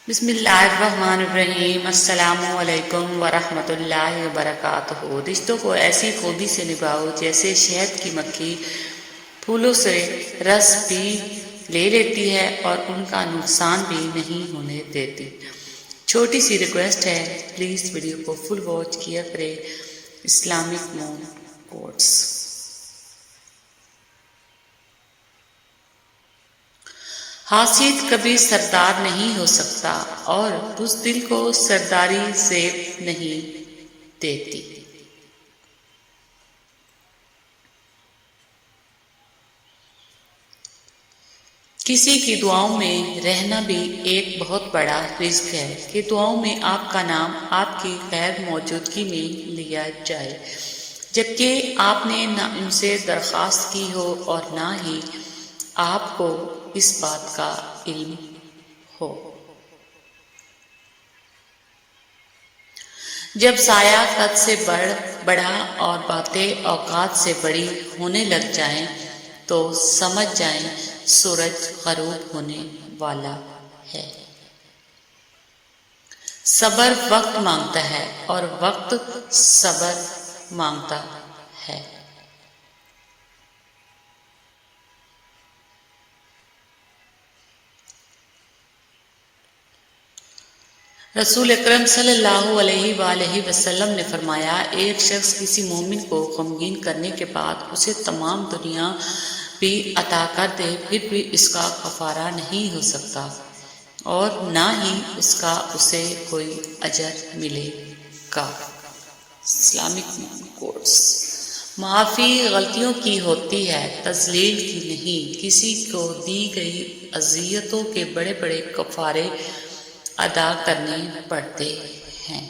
بسم اللہ الرحمن الرحیم۔ السلام علیکم ورحمۃ اللہ وبرکاتہ۔ رشتوں کو ایسی خوبی سے نبھاؤ جیسے شہد کی مکھی پھولوں سے رس بھی لے لیتی ہے اور ان کا نقصان بھی نہیں ہونے دیتی۔ چھوٹی سی ریکویسٹ ہے، پلیز ویڈیو کو فل واچ کیا کرے۔ اسلامک مون کوٹس۔ حاسد کبھی سردار نہیں ہو سکتا اور بزدل کو سرداری زیب نہیں دیتی۔ کسی کی دعاؤں میں رہنا بھی ایک بہت بڑا رزق ہے کہ دعاؤں میں آپ کا نام آپ کی غیر موجودگی میں لیا جائے، جبکہ آپ نے نہ ان سے درخواست کی ہو اور نہ ہی آپ کو اس بات کا علم ہو۔ جب سایہ قد سے بڑا اور باتیں اوقات سے بڑی ہونے لگ جائیں تو سمجھ جائیں سورج غروب ہونے والا ہے۔ صبر وقت مانگتا ہے اور وقت صبر مانگتا ہے۔ رسول اکرم صلی اللہ علیہ وآلہ وسلم نے فرمایا، ایک شخص کسی مومن کو غمگین کرنے کے بعد اسے تمام دنیا بھی عطا کر دے پھر بھی اس کا کفارہ نہیں ہو سکتا اور نہ ہی اس کا اسے کوئی اجر ملے گا۔ Islamic quotes. معافی غلطیوں کی ہوتی ہے، تذلیل کی نہیں۔ کسی کو دی گئی اذیتوں کے بڑے بڑے کفارے ادا کرنے پڑتے ہیں۔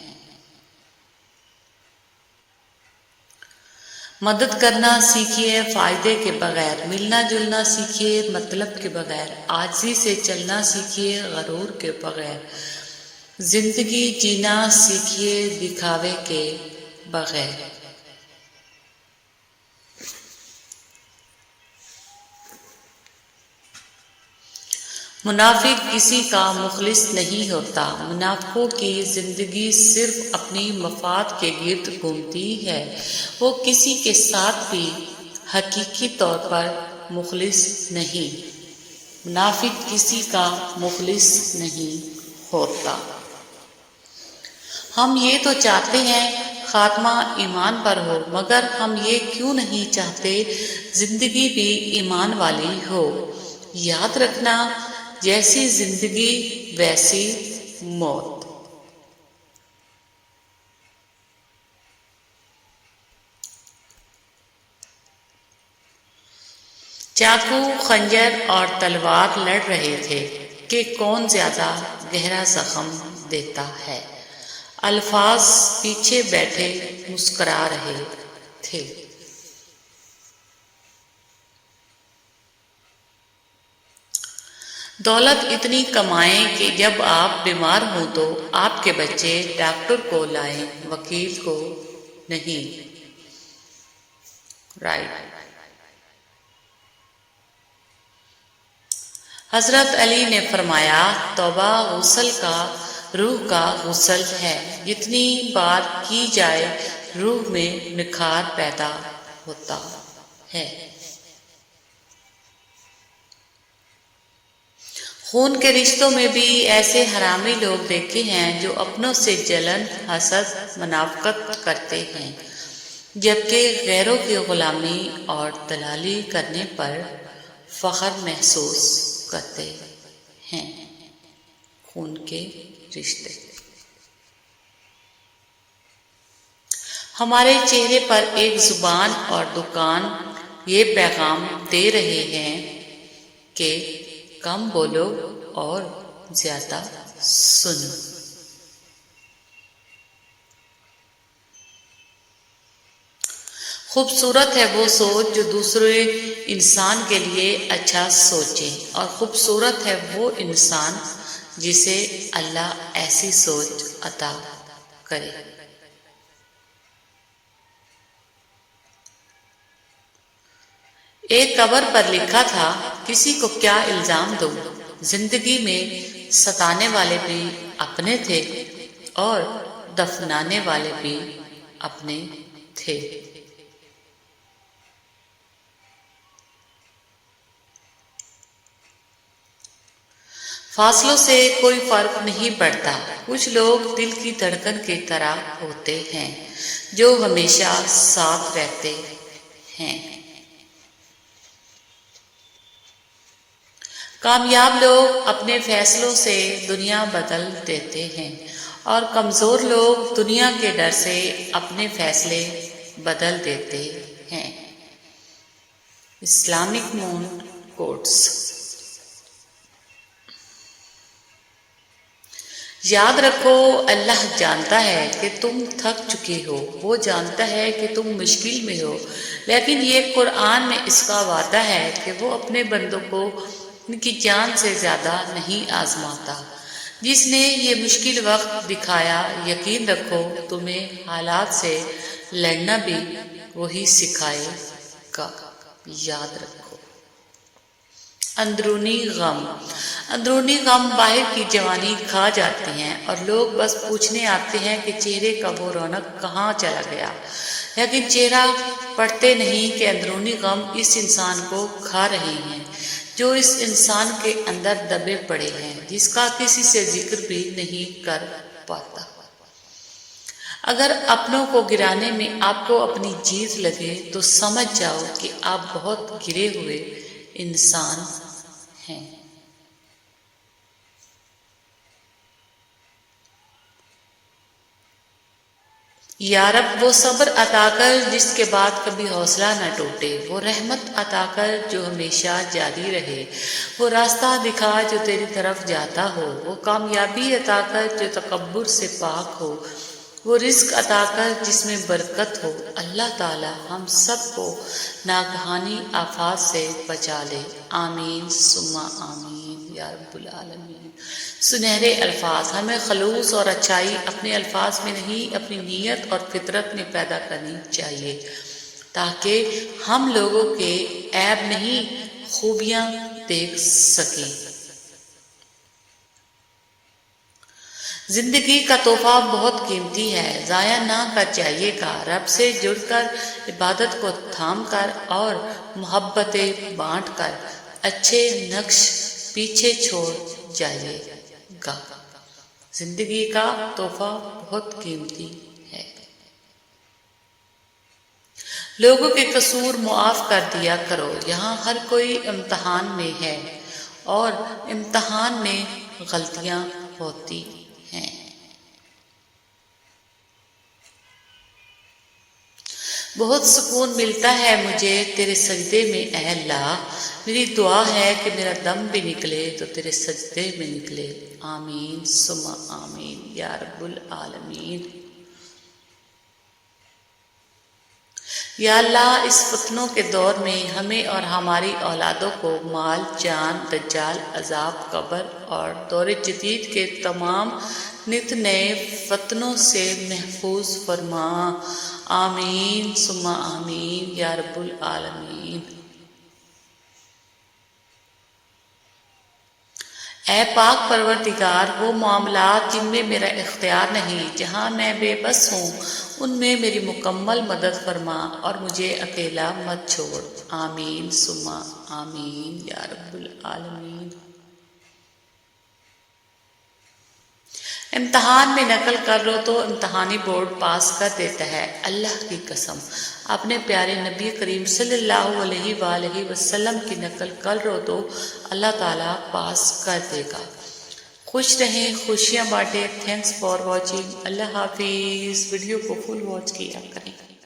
مدد کرنا سیکھیے فائدے کے بغیر، ملنا جلنا سیکھیے مطلب کے بغیر، عاجزی سے چلنا سیکھیے غرور کے بغیر، زندگی جینا سیکھیے دکھاوے کے بغیر۔ منافق کسی کا مخلص نہیں ہوتا۔ منافقوں کی زندگی صرف اپنی مفاد کے گرد گھومتی ہے، وہ کسی کے ساتھ بھی حقیقی طور پر مخلص نہیں۔ منافق کسی کا مخلص نہیں ہوتا۔ ہم یہ تو چاہتے ہیں خاتمہ ایمان پر ہو، مگر ہم یہ کیوں نہیں چاہتے زندگی بھی ایمان والی ہو۔ یاد رکھنا، جیسی زندگی ویسی موت۔ چاقو، خنجر اور تلوار لڑ رہے تھے کہ کون زیادہ گہرا زخم دیتا ہے۔ الفاظ پیچھے بیٹھے مسکرا رہے تھے۔ دولت اتنی کمائیں کہ جب آپ بیمار ہوں تو آپ کے بچے ڈاکٹر کو لائیں، وکیل کو نہیں۔ حضرت علی نے فرمایا، توبہ غسل کا روح کا غسل ہے، جتنی بار کی جائے روح میں نکھار پیدا ہوتا ہے۔ خون کے رشتوں میں بھی ایسے حرامی لوگ دیکھے ہیں جو اپنوں سے جلن، حسد، منافقت کرتے ہیں، جبکہ غیروں کی غلامی اور دلالی کرنے پر فخر محسوس کرتے ہیں۔ خون کے رشتے۔ ہمارے چہرے پر ایک زبان اور دکان یہ پیغام دے رہے ہیں کہ کم بولو اور زیادہ سنو۔ خوبصورت ہے وہ سوچ جو دوسرے انسان کے لیے اچھا سوچے، اور خوبصورت ہے وہ انسان جسے اللہ ایسی سوچ عطا کرے۔ ایک قبر پر لکھا تھا، کسی کو کیا الزام دوں، زندگی میں ستانے والے بھی اپنے تھے اور دفنانے والے بھی اپنے تھے۔ فاصلوں سے کوئی فرق نہیں پڑتا، کچھ لوگ دل کی دھڑکن کی طرح ہوتے ہیں جو ہمیشہ ساتھ رہتے ہیں۔ کامیاب لوگ اپنے فیصلوں سے دنیا بدل دیتے ہیں اور کمزور لوگ دنیا کے ڈر سے اپنے فیصلے بدل دیتے ہیں۔ اسلامک مون کوٹس۔ یاد رکھو، اللہ جانتا ہے کہ تم تھک چکے ہو، وہ جانتا ہے کہ تم مشکل میں ہو، لیکن یہ قرآن میں اس کا وعدہ ہے کہ وہ اپنے بندوں کو ان کی جان سے زیادہ نہیں آزماتا۔ جس نے یہ مشکل وقت دکھایا، یقین رکھو تمہیں حالات سے لڑنا بھی وہی سکھائے گا۔ یاد رکھو۔ اندرونی غم۔ اندرونی غم باہر کی جوانی کھا جاتے ہیں اور لوگ بس پوچھنے آتے ہیں کہ چہرے کا وہ رونق کہاں چلا گیا، لیکن چہرہ پڑھتے نہیں کہ اندرونی غم اس انسان کو کھا رہے ہیں جو اس انسان کے اندر دبے پڑے ہیں، جس کا کسی سے ذکر بھی نہیں کر پاتا۔ اگر اپنوں کو گرانے میں آپ کو اپنی جیت لگے تو سمجھ جاؤ کہ آپ بہت گرے ہوئے انسان ہیں۔ یا رب وہ صبر عطا کر جس کے بعد کبھی حوصلہ نہ ٹوٹے، وہ رحمت عطا کر جو ہمیشہ جاری رہے، وہ راستہ دکھا جو تیری طرف جاتا ہو، وہ کامیابی عطا کر جو تکبر سے پاک ہو، وہ رزق عطا کر جس میں برکت ہو۔ اللہ تعالی ہم سب کو ناگہانی آفات سے بچا لے، آمین ثم آمین یا رب العالمین۔ سنہرے الفاظ۔ ہمیں خلوص اور اچھائی اپنے الفاظ میں نہیں، اپنی نیت اور فطرت میں پیدا کرنی چاہیے تاکہ ہم لوگوں کے عیب نہیں خوبیاں دیکھ سکیں۔ زندگی کا تحفہ بہت قیمتی ہے، ضائع نہ کر جائیے گا۔ رب سے جڑ کر، عبادت کو تھام کر اور محبتیں بانٹ کر اچھے نقش پیچھے چھوڑ جائیے گا۔ زندگی کا تحفہ بہت قیمتی ہے۔ لوگوں کے قصور معاف کر دیا کرو، یہاں ہر کوئی امتحان میں ہے اور امتحان میں غلطیاں ہوتی ہیں۔ بہت سکون ملتا ہے مجھے تیرے سجدے میں اے اللہ، میری دعا ہے کہ میرا دم بھی نکلے تو تیرے سجدے میں نکلے، آمین ثم آمین یا رب العالمین۔ یا اللہ اس فتنوں کے دور میں ہمیں اور ہماری اولادوں کو مال، جان، دجال، عذاب قبر اور دور جدید کے تمام نت نئے فتنوں سے محفوظ فرما، آمین ثم آمین یا رب العالمین۔ اے پاک پروردگار، وہ معاملات جن میں میرا اختیار نہیں، جہاں میں بے بس ہوں، ان میں میری مکمل مدد فرما اور مجھے اکیلا مت چھوڑ، آمین ثم آمین یا رب العالمین۔ امتحان میں نقل کر لو تو امتحانی بورڈ پاس کر دیتا ہے، اللہ کی قسم اپنے پیارے نبی کریم صلی اللہ علیہ وآلہ وسلم کی نقل کر لو تو اللہ تعالیٰ پاس کر دے گا۔ خوش رہیں، خوشیاں بانٹیں۔ Thanks for watching. اللہ حافظ۔ ویڈیو کو فل واچ کیا کریں۔